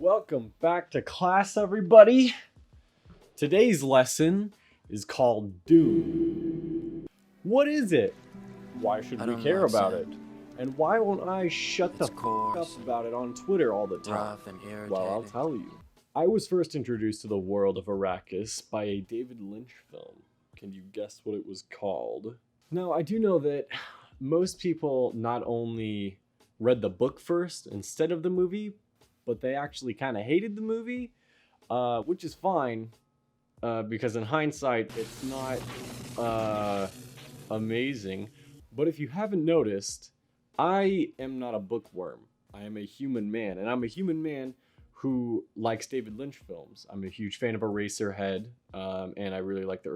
Welcome back to class, everybody. Today's lesson is called DUNE. What is it? Why should we care about it? And why won't I shut the f up about it on Twitter all the time? Well, I'll tell you. I was first introduced to the world of Arrakis by a David Lynch film. Can you guess what it was called? Now, I do know that most people not only read the book first instead of the movie, but they actually kind of hated the movie, which is fine, because in hindsight, it's not amazing. But if you haven't noticed, I am not a bookworm. I am a human man, and I'm a human man who likes David Lynch films. I'm a huge fan of Eraserhead, and I really like the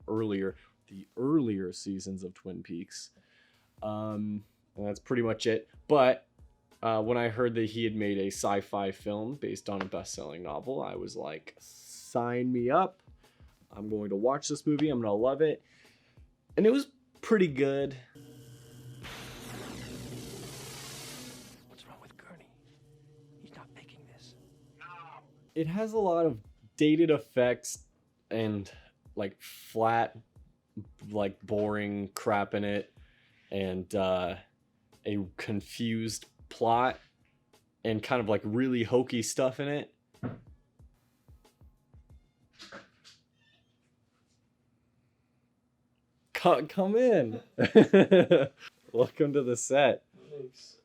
earlier seasons of Twin Peaks. And that's pretty much it. But when I heard that he had made a sci-fi film based on a best-selling novel, I was like, sign me up. I'm going to watch this movie. I'm going to love it. And it was pretty good. What's wrong with Gurney? He's not making this. No. It has a lot of dated effects and like flat, like boring crap in it, and a confused plot and kind of like really hokey stuff in it. Come in. Welcome to the set. Thanks.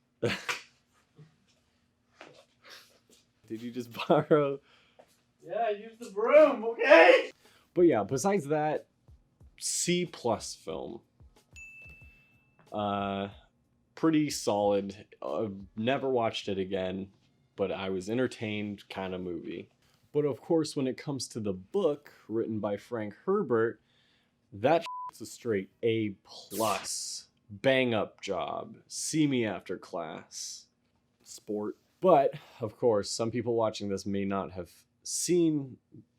Did you just borrow? Yeah, I used the broom, okay? But yeah, besides that, C+ film. Pretty solid. Never watched it again, but I was entertained kind of movie. But of course, when it comes to the book written by Frank Herbert, that shit's a straight A+. Bang up job. See me after class. Sport. But of course, some people watching this may not have seen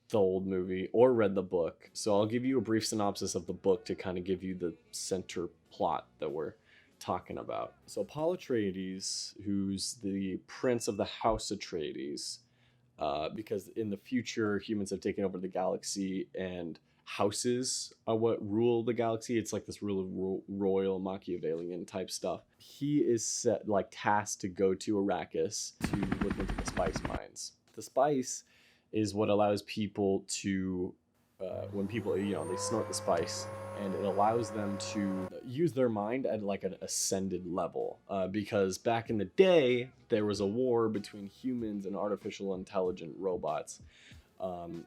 the old movie or read the book. So I'll give you a brief synopsis of the book to kind of give you the center plot that we're talking about. So Paul Atreides, who's the prince of the House Atreides, because in the future humans have taken over the galaxy and houses are what rule the galaxy. It's like this really royal Machiavellian type stuff. He is set, like tasked to go to Arrakis to look into the spice mines. The spice is what allows people to, when people, they snort the spice, and it allows them to use their mind at like an ascended level. Because back in the day, there was a war between humans and artificial intelligent robots,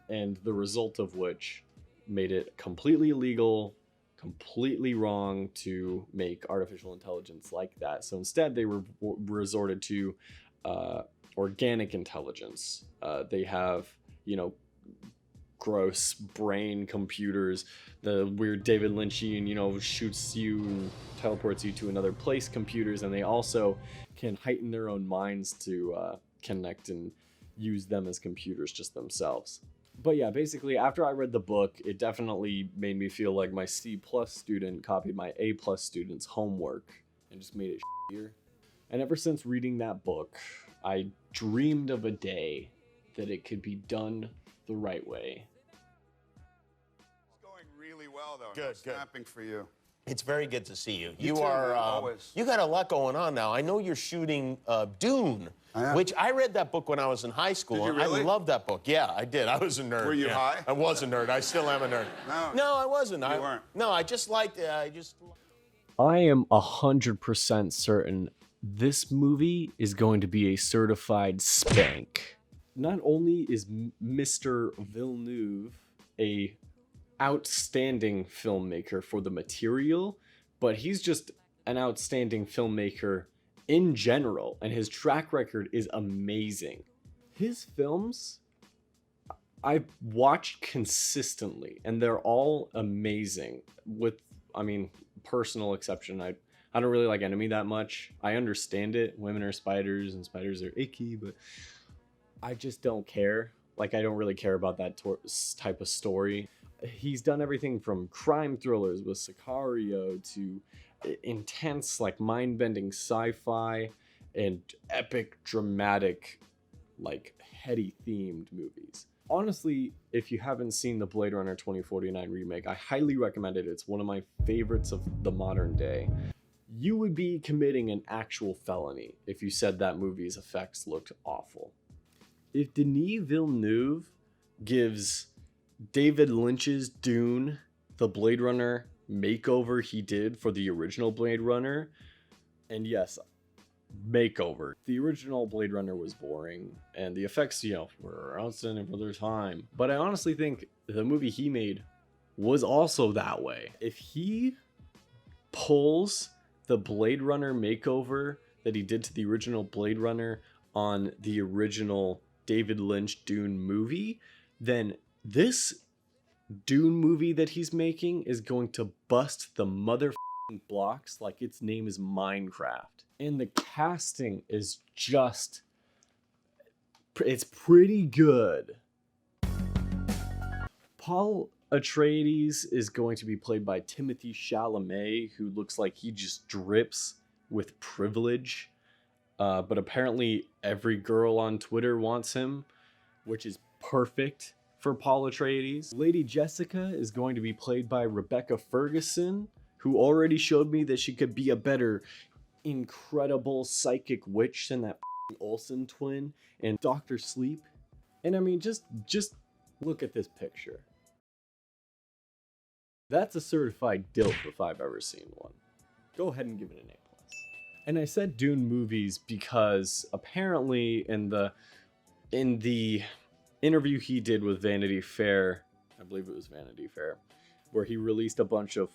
and the result of which made it completely illegal, completely wrong to make artificial intelligence like that. So instead, they resorted to organic intelligence. They have, gross brain computers. The weird David Lynchian, shoots you and teleports you to another place computers, and they also can heighten their own minds to connect and use them as computers just themselves. But yeah, basically, after I read the book, it definitely made me feel like my C+ student copied my A+ student's homework and just made it shittier. And ever since reading that book, I dreamed of a day that it could be done the right way. It's going really well, though. Good, No snapping for you. It's very good to see you. You too, man, always. You got a lot going on now. I know you're shooting Dune, which I read that book when I was in high school. Did you really? I loved that book. Yeah, I did. I was a nerd. Were you high? I was a nerd. I still am a nerd. No, I wasn't. You weren't. No, I just liked it. I am 100% certain this movie is going to be a certified spank. Not only is Mr. Villeneuve a outstanding filmmaker for the material, but he's just an outstanding filmmaker in general, and his track record is amazing. His films I've watched consistently, and they're all amazing, with, personal exception. I don't really like Enemy that much. I understand it. Women are spiders and spiders are icky, but I just don't care. Like, I don't really care about that type of story. He's done everything from crime thrillers with Sicario to intense, like, mind-bending sci-fi and epic, dramatic like heady themed movies. Honestly, if you haven't seen the Blade Runner 2049 remake, I highly recommend it. It's one of my favorites of the modern day. You would be committing an actual felony if you said that movie's effects looked awful. If Denis Villeneuve gives David Lynch's Dune the Blade Runner makeover he did for the original Blade Runner, and yes, makeover. The original Blade Runner was boring, and the effects, were outstanding for their time. But I honestly think the movie he made was also that way. If he pulls the Blade Runner makeover that he did to the original Blade Runner on the original David Lynch Dune movie, then this Dune movie that he's making is going to bust the motherfucking blocks like its name is Minecraft. And the casting is just, it's pretty good. Paul Atreides is going to be played by Timothée Chalamet, who looks like he just drips with privilege. But apparently every girl on Twitter wants him, which is perfect for Paul Atreides. Lady Jessica is going to be played by Rebecca Ferguson, who already showed me that she could be a better incredible psychic witch than that Olsen twin and Dr. Sleep. And I mean, just look at this picture. That's a certified DILF if I've ever seen one. Go ahead and give it an A+. And I said Dune movies because apparently in the interview he did with Vanity Fair, I believe it was Vanity Fair, where he released a bunch of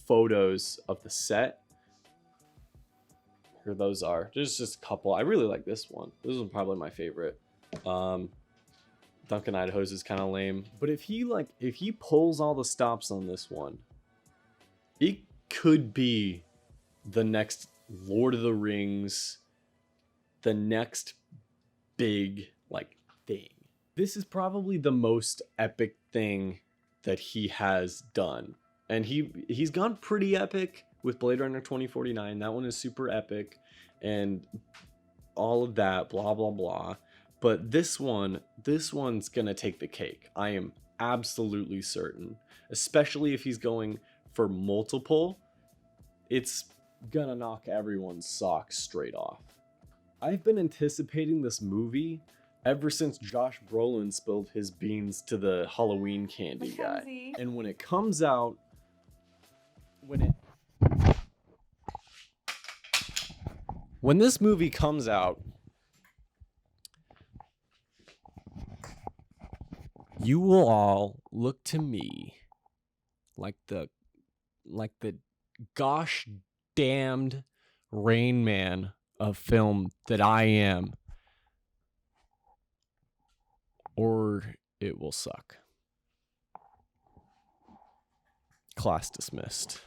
photos of the set. Here those are. There's just a couple. I really like this one. This is probably my favorite. Duncan Idaho's is kind of lame. But if he pulls all the stops on this one, it could be the next Lord of the Rings, the next big thing. This is probably the most epic thing that he has done. And he's gone pretty epic with Blade Runner 2049. That one is super epic and all of that, blah, blah, blah. But this one's gonna take the cake. I am absolutely certain. Especially if he's going for multiple, it's gonna knock everyone's socks straight off. I've been anticipating this movie ever since Josh Brolin spilled his beans to the Halloween candy guy. And when it comes out, when this movie comes out, you will all look to me like the gosh damned Rain Man of film that I am, or it will suck. Class dismissed.